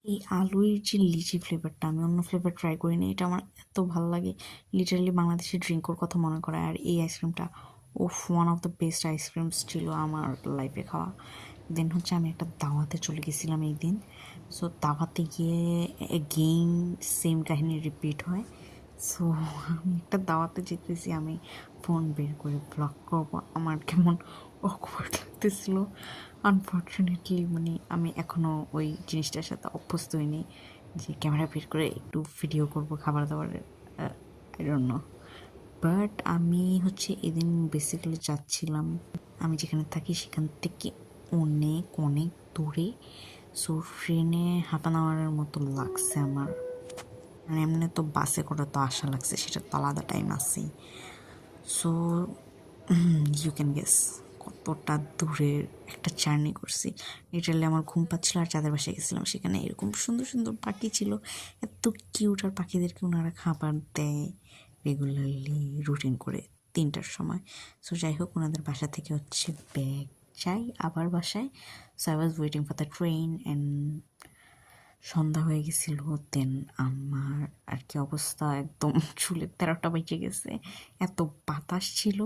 এই আলুর যে লিচি ফ্লেভারটা, আমি অন্য ফ্লেভার ট্রাই করিনি, এটা আমার এত ভালো লাগে। লিটারালি বাংলাদেশের ড্রিঙ্কর কথা মনে করে। আর এই আইসক্রিমটা one of the best ice creams ছিল আমার লাইফে খাওয়া। দেন হচ্ছে আমি একটা দাওয়াতে চলে গেছিলাম এই দিন। সো দাওয়াতে গিয়ে এগেইন সেম কাহিনী রিপিট হয়। সো আমি একটা দাওয়াতে যেতেছি, আমি ফোন বের করে ব্লগ করবো, আমার কেমন অকওয়ার্ড লাগতেছিল। আনফর্চুনেটলি মানে আমি এখনও ওই জিনিসটার সাথে অভ্যস্ত হইনি যে ক্যামেরা বের করে একটু ভিডিও করবো খাবার দাবারের। আই ডোন্ট নো, বাট আমি হচ্ছে এদিন বেসিক্যালি যাচ্ছিলাম, আমি যেখানে থাকি সেখান থেকে অনেক অনেক দূরে। সো ট্রেনে হাফ অ্যান আওয়ারের মতো লাগছে আমার। মানে এমনি তো বাসে করে তো আসা লাগছে, সেটা তো আলাদা টাইম আছেই। সো ইউ ক্যান গেস কতটা দূরের একটা জার্নি করছি। লিটারালি আমার ঘুম পাচ্ছিল, আর যাদের বাসায় গেছিলাম সেখানে এরকম সুন্দর সুন্দর পাখি ছিল, এত কিউট। আর পাখিদেরকে ওনারা খাবার দেয় রেগুলারলি রুটিন করে 3টার সময়। সো যাই হোক, ওনাদের বাসা থেকে হচ্ছে ব্যাগ চাই আবার বাসায়। So I was waiting for the train and সন্ধ্যা হয়ে গেছিল। দেন আমার আর কি অবস্থা, একদম চুলের 13টা বেজে গেছে, এত বাতাস ছিল।